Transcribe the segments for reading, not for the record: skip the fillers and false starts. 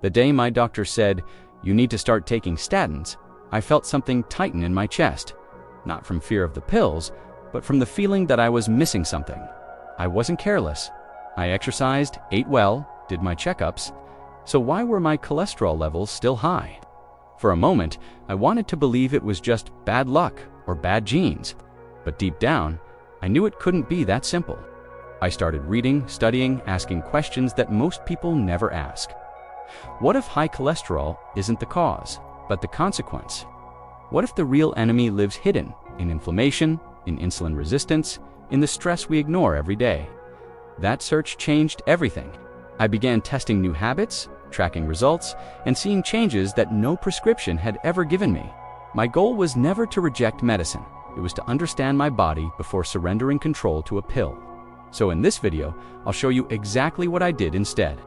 The day my doctor said, "You need to start taking statins," I felt something tighten in my chest, not from fear of the pills, but from the feeling that I was missing something. I wasn't careless. I exercised, ate well, did my checkups. So why were my cholesterol levels still high? For a moment, I wanted to believe it was just bad luck or bad genes. But deep down, I knew it couldn't be that simple. I started reading, studying, asking questions that most people never ask. What if high cholesterol isn't the cause, but the consequence? What if the real enemy lives hidden in inflammation, in insulin resistance, in the stress we ignore every day? That search changed everything. I began testing new habits, tracking results, and seeing changes that no prescription had ever given me. My goal was never to reject medicine. It was to understand my body before surrendering control to a pill. So in this video, I'll show you exactly what I did instead.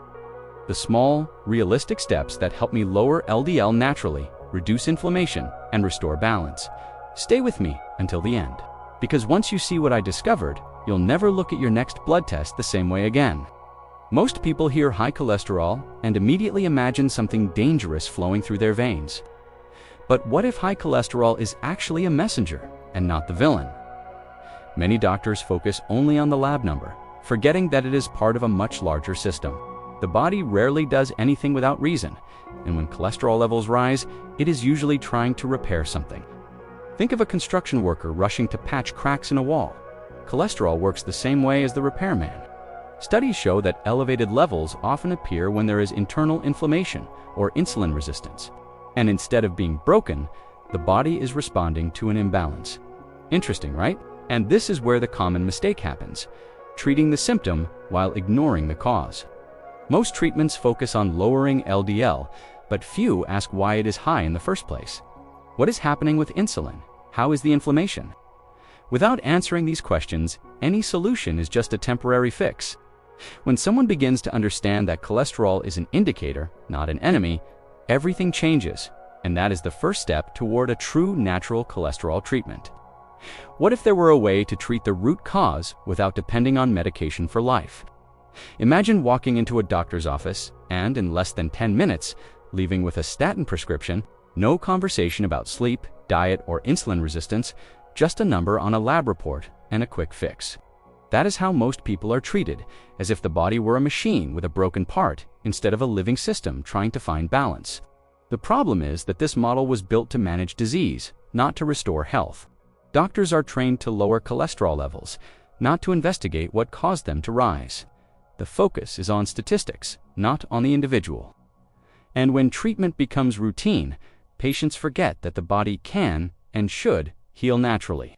The small, realistic steps that help me lower LDL naturally, reduce inflammation, and restore balance. Stay with me until the end, because once you see what I discovered, you'll never look at your next blood test the same way again. Most people hear high cholesterol and immediately imagine something dangerous flowing through their veins. But what if high cholesterol is actually a messenger and not the villain? Many doctors focus only on the lab number, forgetting that it is part of a much larger system. The body rarely does anything without reason, and when cholesterol levels rise, it is usually trying to repair something. Think of a construction worker rushing to patch cracks in a wall. Cholesterol works the same way as the repairman. Studies show that elevated levels often appear when there is internal inflammation or insulin resistance. And instead of being broken, the body is responding to an imbalance. Interesting, right? And this is where the common mistake happens, treating the symptom while ignoring the cause. Most treatments focus on lowering LDL, but few ask why it is high in the first place. What is happening with insulin? How is the inflammation? Without answering these questions, any solution is just a temporary fix. When someone begins to understand that cholesterol is an indicator, not an enemy, everything changes, and that is the first step toward a true natural cholesterol treatment. What if there were a way to treat the root cause without depending on medication for life? Imagine walking into a doctor's office and, in less than 10 minutes, leaving with a statin prescription, no conversation about sleep, diet, or insulin resistance, just a number on a lab report and a quick fix. That is how most people are treated, as if the body were a machine with a broken part instead of a living system trying to find balance. The problem is that this model was built to manage disease, not to restore health. Doctors are trained to lower cholesterol levels, not to investigate what caused them to rise. The focus is on statistics, not on the individual. And when treatment becomes routine, patients forget that the body can and should heal naturally.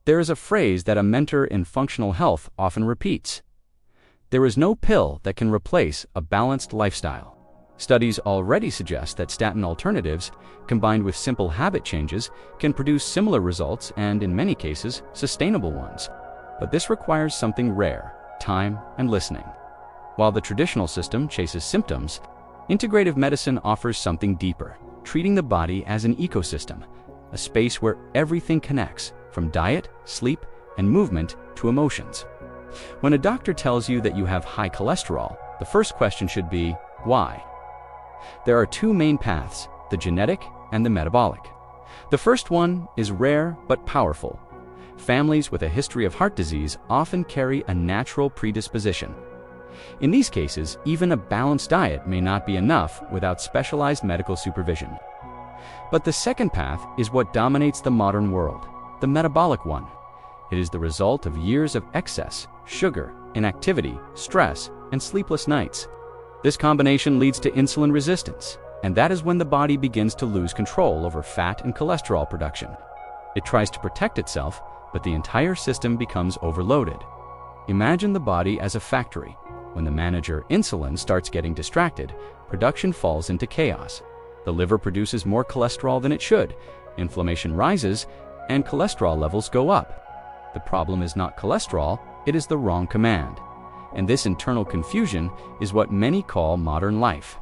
There is a phrase that a mentor in functional health often repeats: there is no pill that can replace a balanced lifestyle. Studies already suggest that statin alternatives, combined with simple habit changes, can produce similar results and, in many cases, sustainable ones. But this requires something rare: time and listening. While the traditional system chases symptoms, integrative medicine offers something deeper, treating the body as an ecosystem, a space where everything connects, from diet, sleep, and movement to emotions. When a doctor tells you that you have high cholesterol, the first question should be, why? There are two main paths, the genetic and the metabolic. The first one is rare but powerful. Families with a history of heart disease often carry a natural predisposition. In these cases, even a balanced diet may not be enough without specialized medical supervision. But the second path is what dominates the modern world, the metabolic one. It is the result of years of excess, sugar, inactivity, stress, and sleepless nights. This combination leads to insulin resistance, and that is when the body begins to lose control over fat and cholesterol production. It tries to protect itself, but the entire system becomes overloaded. Imagine the body as a factory. When the manager, insulin, starts getting distracted, production falls into chaos. The liver produces more cholesterol than it should, inflammation rises, and cholesterol levels go up. The problem is not cholesterol, it is the wrong command. And this internal confusion is what many call modern life.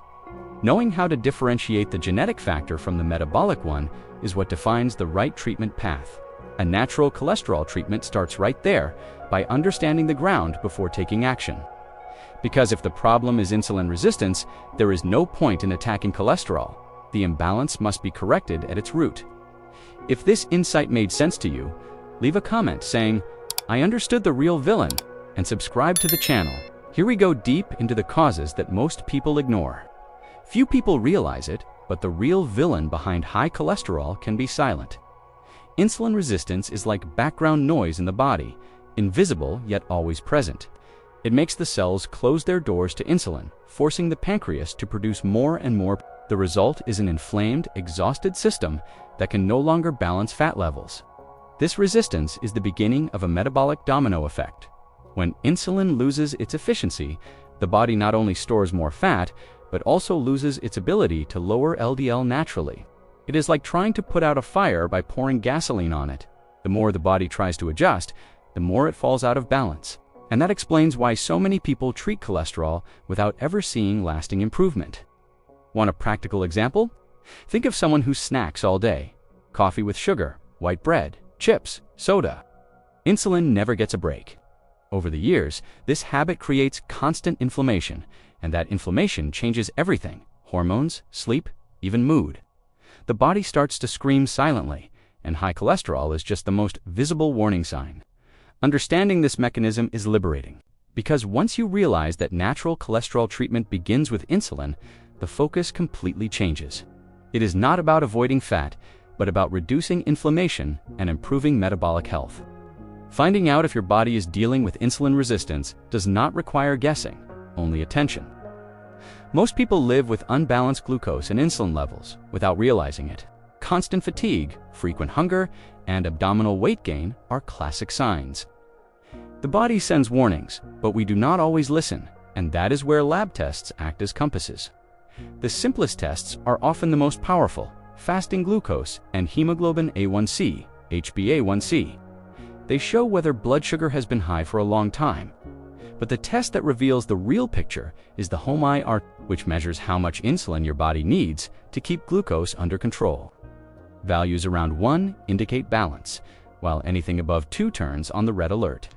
Knowing how to differentiate the genetic factor from the metabolic one is what defines the right treatment path. A natural cholesterol treatment starts right there, by understanding the ground before taking action. Because if the problem is insulin resistance, there is no point in attacking cholesterol. The imbalance must be corrected at its root. If this insight made sense to you, leave a comment saying, "I understood the real villain," and subscribe to the channel. Here we go deep into the causes that most people ignore. Few people realize it, but the real villain behind high cholesterol can be silent. Insulin resistance is like background noise in the body, invisible yet always present. It makes the cells close their doors to insulin, forcing the pancreas to produce more and more. The result is an inflamed, exhausted system that can no longer balance fat levels. This resistance is the beginning of a metabolic domino effect. When insulin loses its efficiency, the body not only stores more fat, but also loses its ability to lower LDL naturally. It is like trying to put out a fire by pouring gasoline on it. The more the body tries to adjust, the more it falls out of balance. And that explains why so many people treat cholesterol without ever seeing lasting improvement. Want a practical example? Think of someone who snacks all day. Coffee with sugar, white bread, chips, soda. Insulin never gets a break. Over the years, this habit creates constant inflammation, and that inflammation changes everything: hormones, sleep, even mood. The body starts to scream silently, and high cholesterol is just the most visible warning sign. Understanding this mechanism is liberating, because once you realize that natural cholesterol treatment begins with insulin, the focus completely changes. It is not about avoiding fat, but about reducing inflammation and improving metabolic health. Finding out if your body is dealing with insulin resistance does not require guessing, only attention. Most people live with unbalanced glucose and insulin levels without realizing it. Constant fatigue, frequent hunger, and abdominal weight gain are classic signs. The body sends warnings, but we do not always listen, and that is where lab tests act as compasses. The simplest tests are often the most powerful: fasting glucose and hemoglobin A1C, HbA1c. They show whether blood sugar has been high for a long time. But the test that reveals the real picture is the HOMI-R, which measures how much insulin your body needs to keep glucose under control. Values around 1 indicate balance, while anything above 2 turns on the red alert.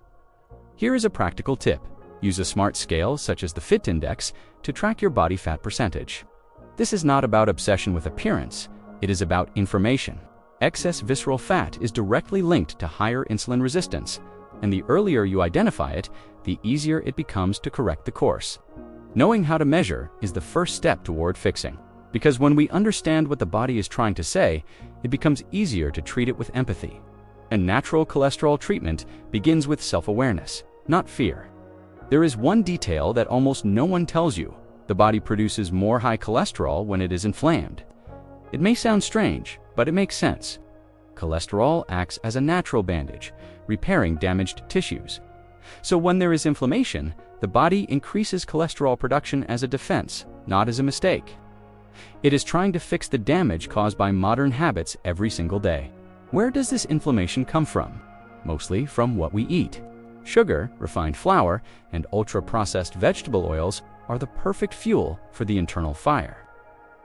Here is a practical tip. Use a smart scale such as the Fit Index to track your body fat percentage. This is not about obsession with appearance, it is about information. Excess visceral fat is directly linked to higher insulin resistance, and the earlier you identify it, the easier it becomes to correct the course. Knowing how to measure is the first step toward fixing, because when we understand what the body is trying to say, it becomes easier to treat it with empathy. And natural cholesterol treatment begins with self-awareness, not fear. There is one detail that almost no one tells you: the body produces more high cholesterol when it is inflamed. It may sound strange, but it makes sense. Cholesterol acts as a natural bandage, repairing damaged tissues. So when there is inflammation, the body increases cholesterol production as a defense, not as a mistake. It is trying to fix the damage caused by modern habits every single day. Where does this inflammation come from? Mostly from what we eat. Sugar, refined flour, and ultra-processed vegetable oils are the perfect fuel for the internal fire.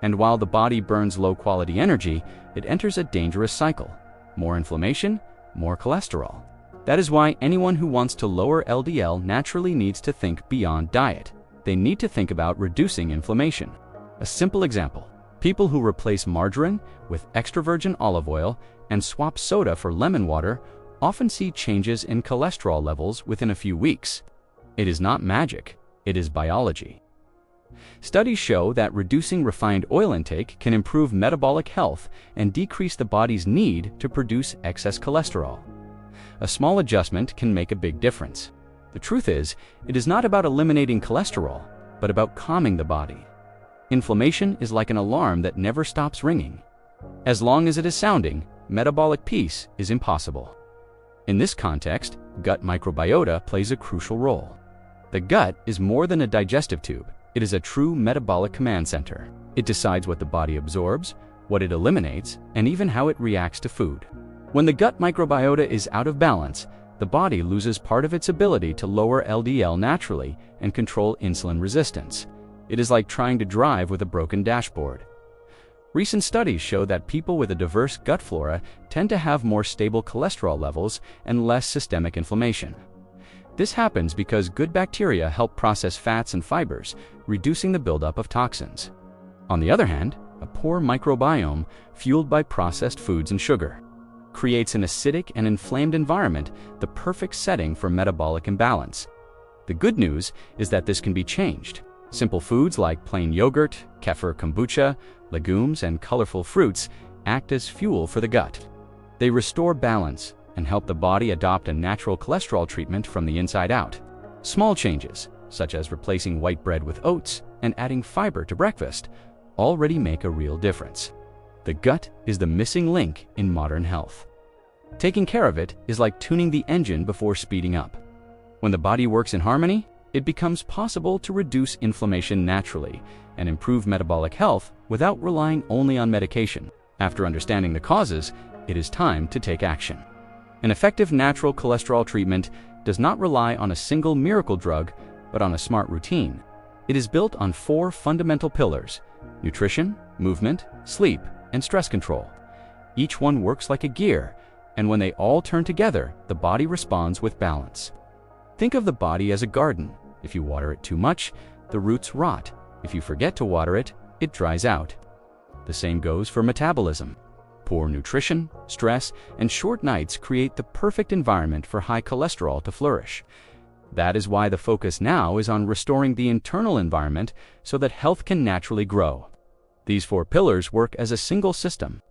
And while the body burns low-quality energy, it enters a dangerous cycle: more inflammation, more cholesterol. That is why anyone who wants to lower LDL naturally needs to think beyond diet. They need to think about reducing inflammation. A simple example: people who replace margarine with extra virgin olive oil and swap soda for lemon water often see changes in cholesterol levels within a few weeks. It is not magic, it is biology. Studies show that reducing refined oil intake can improve metabolic health and decrease the body's need to produce excess cholesterol. A small adjustment can make a big difference. The truth is, it is not about eliminating cholesterol, but about calming the body. Inflammation is like an alarm that never stops ringing. As long as it is sounding, metabolic peace is impossible. In this context, gut microbiota plays a crucial role. The gut is more than a digestive tube. It is a true metabolic command center. It decides what the body absorbs, what it eliminates, and even how it reacts to food. When the gut microbiota is out of balance, the body loses part of its ability to lower LDL naturally and control insulin resistance. It is like trying to drive with a broken dashboard. Recent studies show that people with a diverse gut flora tend to have more stable cholesterol levels and less systemic inflammation. This happens because good bacteria help process fats and fibers, reducing the buildup of toxins. On the other hand, a poor microbiome, fueled by processed foods and sugar, creates an acidic and inflamed environment, the perfect setting for metabolic imbalance. The good news is that this can be changed. Simple foods like plain yogurt, kefir kombucha, legumes, and colorful fruits act as fuel for the gut. They restore balance and help the body adopt a natural cholesterol treatment from the inside out. Small changes, such as replacing white bread with oats and adding fiber to breakfast, already make a real difference. The gut is the missing link in modern health. Taking care of it is like tuning the engine before speeding up. When the body works in harmony, it becomes possible to reduce inflammation naturally and improve metabolic health without relying only on medication. After understanding the causes, it is time to take action. An effective natural cholesterol treatment does not rely on a single miracle drug, but on a smart routine. It is built on 4 fundamental pillars: nutrition, movement, sleep, and stress control. Each one works like a gear, and when they all turn together, the body responds with balance. Think of the body as a garden. If you water it too much, the roots rot. If you forget to water it, it dries out. The same goes for metabolism. Poor nutrition, stress, and short nights create the perfect environment for high cholesterol to flourish. That is why the focus now is on restoring the internal environment so that health can naturally grow. These 4 pillars work as a single system.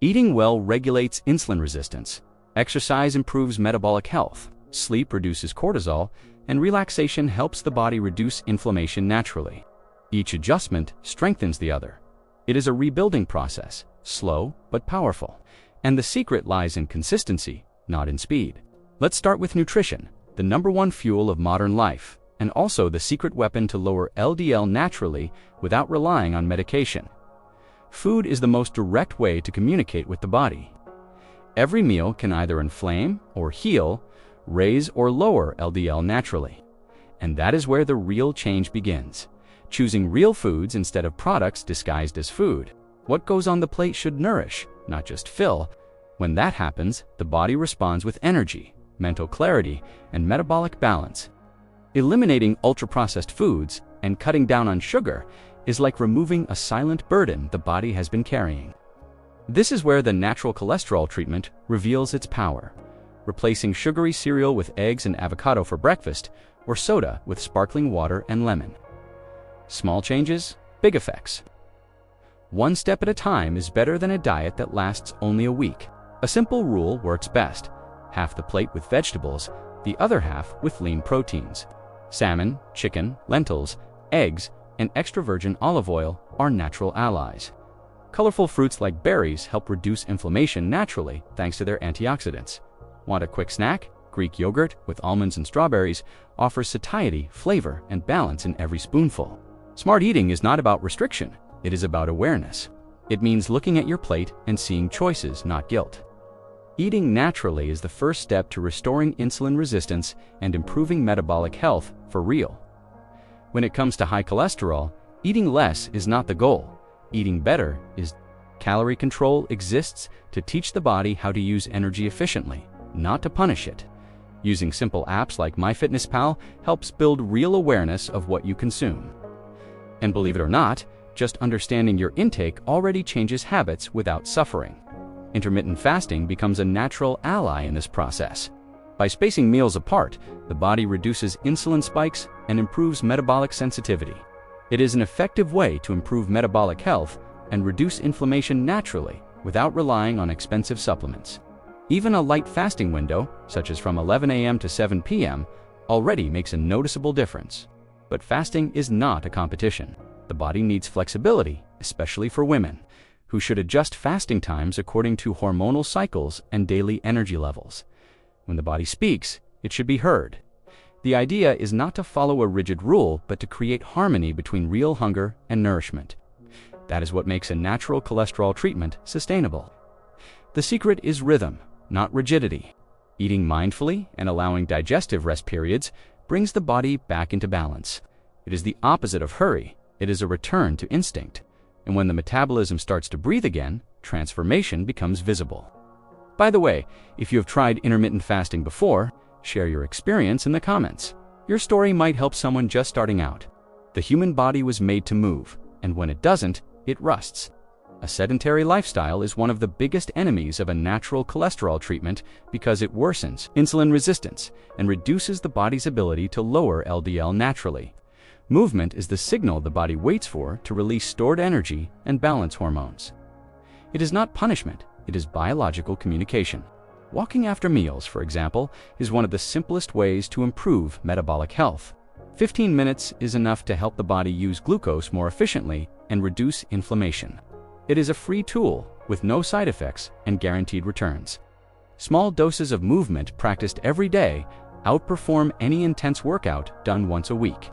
Eating well regulates insulin resistance. Exercise improves metabolic health. Sleep reduces cortisol, and relaxation helps the body reduce inflammation naturally. Each adjustment strengthens the other. It is a rebuilding process, slow but powerful. And the secret lies in consistency, not in speed. Let's start with nutrition, the #1 fuel of modern life, and also the secret weapon to lower LDL naturally without relying on medication. Food is the most direct way to communicate with the body. Every meal can either inflame or heal, raise or lower LDL naturally. And that is where the real change begins. Choosing real foods instead of products disguised as food. What goes on the plate should nourish, not just fill. When that happens, the body responds with energy, mental clarity, and metabolic balance. Eliminating ultra-processed foods and cutting down on sugar is like removing a silent burden the body has been carrying. This is where the natural cholesterol treatment reveals its power. Replacing sugary cereal with eggs and avocado for breakfast, or soda with sparkling water and lemon. Small changes, big effects. One step at a time is better than a diet that lasts only a week. A simple rule works best: half the plate with vegetables, the other half with lean proteins. Salmon, chicken, lentils, eggs, and extra virgin olive oil are natural allies. Colorful fruits like berries help reduce inflammation naturally thanks to their antioxidants. Want a quick snack? Greek yogurt with almonds and strawberries offers satiety, flavor, and balance in every spoonful. Smart eating is not about restriction, it is about awareness. It means looking at your plate and seeing choices, not guilt. Eating naturally is the first step to restoring insulin resistance and improving metabolic health for real. When it comes to high cholesterol, eating less is not the goal. Eating better is. Calorie control exists to teach the body how to use energy efficiently, not to punish it. Using simple apps like MyFitnessPal helps build real awareness of what you consume. And believe it or not, just understanding your intake already changes habits without suffering. Intermittent fasting becomes a natural ally in this process. By spacing meals apart, the body reduces insulin spikes and improves metabolic sensitivity. It is an effective way to improve metabolic health and reduce inflammation naturally without relying on expensive supplements. Even a light fasting window, such as from 11 a.m. to 7 p.m., already makes a noticeable difference. But fasting is not a competition. The body needs flexibility, especially for women, who should adjust fasting times according to hormonal cycles and daily energy levels. When the body speaks, it should be heard. The idea is not to follow a rigid rule, but to create harmony between real hunger and nourishment. That is what makes a natural cholesterol treatment sustainable. The secret is rhythm, not rigidity. Eating mindfully and allowing digestive rest periods brings the body back into balance. It is the opposite of hurry. It is a return to instinct. And when the metabolism starts to breathe again, transformation becomes visible. By the way, if you have tried intermittent fasting before, Share your experience in the comments. Your story might help someone just starting out. The human body was made to move, and when it doesn't, it rusts. A sedentary lifestyle is one of the biggest enemies of a natural cholesterol treatment because it worsens insulin resistance and reduces the body's ability to lower LDL naturally. Movement is the signal the body waits for to release stored energy and balance hormones. It is not punishment, it is biological communication. Walking after meals, for example, is one of the simplest ways to improve metabolic health. 15 minutes is enough to help the body use glucose more efficiently and reduce inflammation. It is a free tool with no side effects and guaranteed returns. Small doses of movement practiced every day outperform any intense workout done once a week.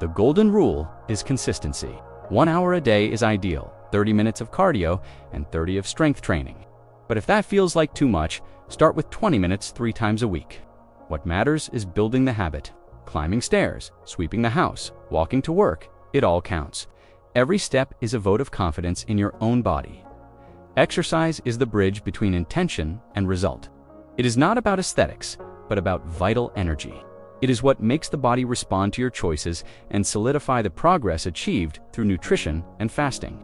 The golden rule is consistency. 1 hour a day is ideal, 30 minutes of cardio and 30 of strength training. But if that feels like too much, start with 20 minutes 3 times a week. What matters is building the habit. Climbing stairs, sweeping the house, walking to work, it all counts. Every step is a vote of confidence in your own body. Exercise is the bridge between intention and result. It is not about aesthetics, but about vital energy. It is what makes the body respond to your choices and solidify the progress achieved through nutrition and fasting.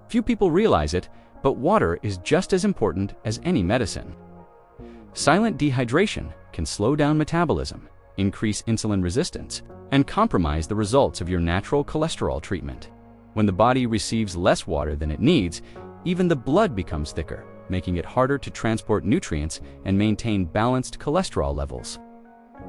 Few people realize it, but water is just as important as any medicine. Silent dehydration can slow down metabolism, increase insulin resistance, and compromise the results of your natural cholesterol treatment. When the body receives less water than it needs, even the blood becomes thicker, making it harder to transport nutrients and maintain balanced cholesterol levels.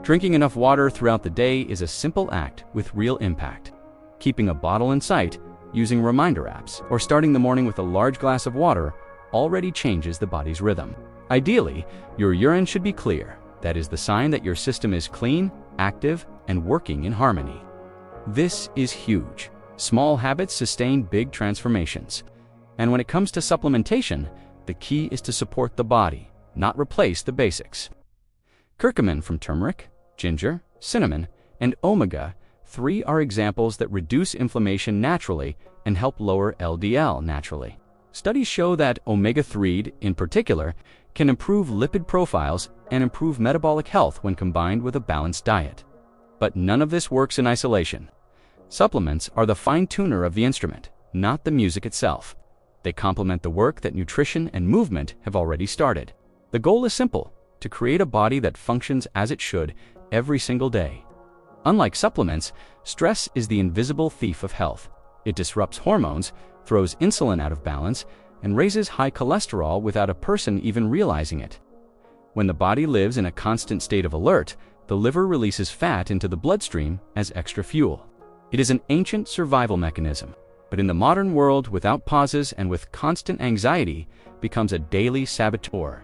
Drinking enough water throughout the day is a simple act with real impact. Keeping a bottle in sight, using reminder apps, or starting the morning with a large glass of water already changes the body's rhythm. Ideally, your urine should be clear. That is the sign that your system is clean, active, and working in harmony. This is huge. Small habits sustain big transformations. And when it comes to supplementation, the key is to support the body, not replace the basics. Curcumin from turmeric, ginger, cinnamon, and omega-3 are examples that reduce inflammation naturally and help lower LDL naturally. Studies show that omega-3, in particular, can improve lipid profiles and improve metabolic health when combined with a balanced diet. But none of this works in isolation. Supplements are the fine-tuner of the instrument, not the music itself. They complement the work that nutrition and movement have already started. The goal is simple: to create a body that functions as it should every single day. Unlike supplements, stress is the invisible thief of health. It disrupts hormones, throws insulin out of balance, and raises high cholesterol without a person even realizing it. When the body lives in a constant state of alert, the liver releases fat into the bloodstream as extra fuel. It is an ancient survival mechanism, but in the modern world, without pauses and with constant anxiety, becomes a daily saboteur.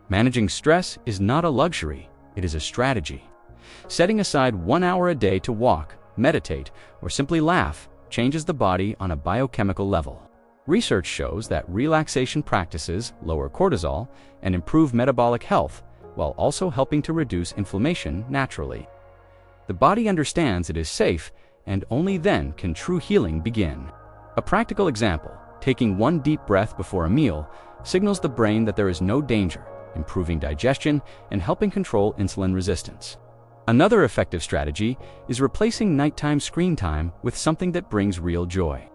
Managing stress is not a luxury, it is a strategy. Setting aside 1 hour a day to walk, meditate, or simply laugh changes the body on a biochemical level. Research shows that relaxation practices lower cortisol and improve metabolic health while also helping to reduce inflammation naturally. The body understands it is safe, and only then can true healing begin. A practical example: taking 1 deep breath before a meal signals the brain that there is no danger, improving digestion and helping control insulin resistance. Another effective strategy is replacing nighttime screen time with something that brings real joy.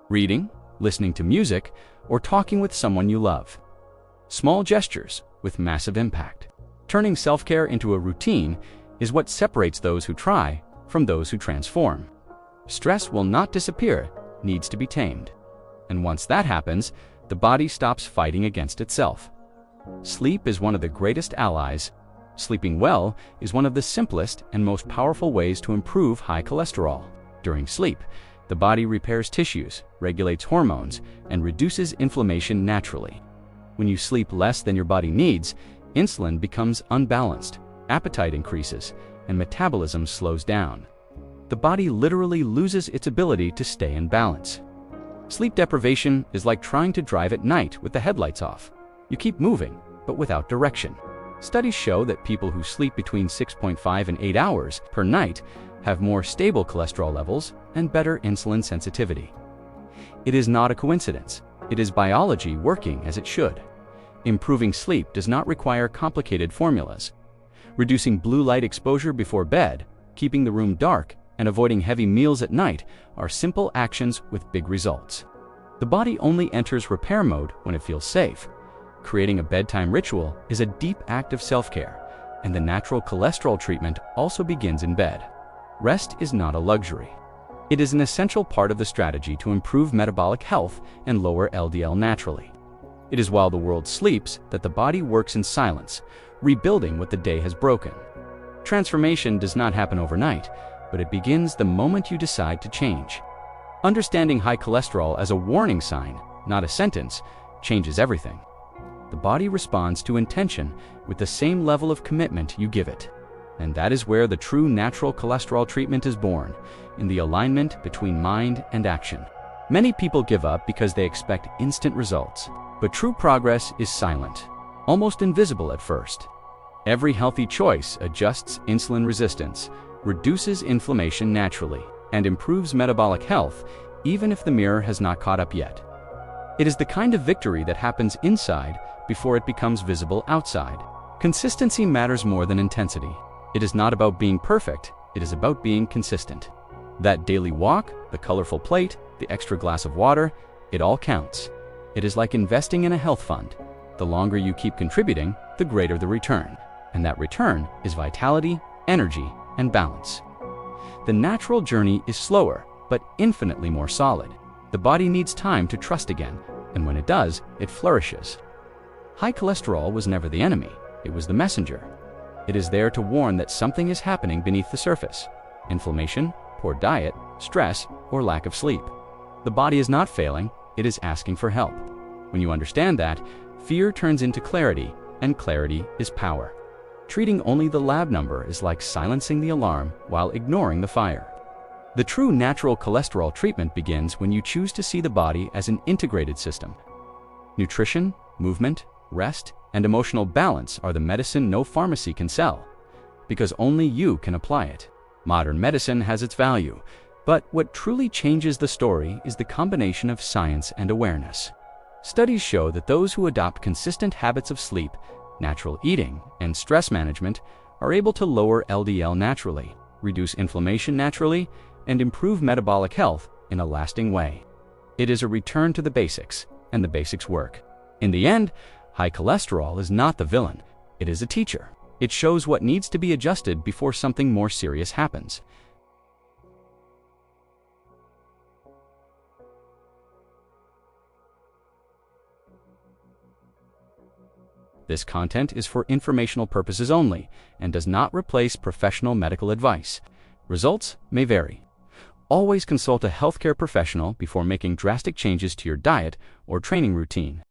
Reading, listening to music, or talking with someone you love. Small gestures with massive impact. Turning self-care into a routine is what separates those who try from those who transform. Stress will not disappear, needs to be tamed. And once that happens, the body stops fighting against itself. Sleep is one of the greatest allies. Sleeping well is one of the simplest and most powerful ways to improve high cholesterol. During sleep, the body repairs tissues, regulates hormones, and reduces inflammation naturally. When you sleep less than your body needs, insulin becomes unbalanced, appetite increases, and metabolism slows down. The body literally loses its ability to stay in balance. Sleep deprivation is like trying to drive at night with the headlights off. You keep moving, but without direction. Studies show that people who sleep between 6.5 and 8 hours per night have more stable cholesterol levels and better insulin sensitivity. It is not a coincidence. It is biology working as it should. Improving sleep does not require complicated formulas. Reducing blue light exposure before bed, keeping the room dark, and avoiding heavy meals at night are simple actions with big results. The body only enters repair mode when it feels safe. Creating a bedtime ritual is a deep act of self-care, and the natural cholesterol treatment also begins in bed. Rest is not a luxury. It is an essential part of the strategy to improve metabolic health and lower LDL naturally. It is while the world sleeps that the body works in silence, rebuilding what the day has broken. Transformation does not happen overnight, but it begins the moment you decide to change. Understanding high cholesterol as a warning sign, not a sentence, changes everything. The body responds to intention with the same level of commitment you give it. And that is where the true natural cholesterol treatment is born, in the alignment between mind and action. Many people give up because they expect instant results, but true progress is silent, almost invisible at first. Every healthy choice adjusts insulin resistance, reduces inflammation naturally, and improves metabolic health, even if the mirror has not caught up yet. It is the kind of victory that happens inside before it becomes visible outside. Consistency matters more than intensity. It is not about being perfect, it is about being consistent. That daily walk, the colorful plate, the extra glass of water, it all counts. It is like investing in a health fund. The longer you keep contributing, the greater the return. And that return is vitality, energy, and balance. The natural journey is slower, but infinitely more solid. The body needs time to trust again, and when it does, it flourishes. High cholesterol was never the enemy, it was the messenger. It is there to warn that something is happening beneath the surface. Inflammation, poor diet, stress, or lack of sleep. The body is not failing, it is asking for help. When you understand that, fear turns into clarity, and clarity is power. Treating only the lab number is like silencing the alarm while ignoring the fire. The true natural cholesterol treatment begins when you choose to see the body as an integrated system. Nutrition, movement, rest, and emotional balance are the medicine no pharmacy can sell, because only you can apply it. Modern medicine has its value, but what truly changes the story is the combination of science and awareness. Studies show that those who adopt consistent habits of sleep, natural eating, and stress management are able to lower LDL naturally, reduce inflammation naturally, and improve metabolic health in a lasting way. It is a return to the basics, and the basics work. In the end, high cholesterol is not the villain, it is a teacher. It shows what needs to be adjusted before something more serious happens. This content is for informational purposes only and does not replace professional medical advice. Results may vary. Always consult a healthcare professional before making drastic changes to your diet or training routine.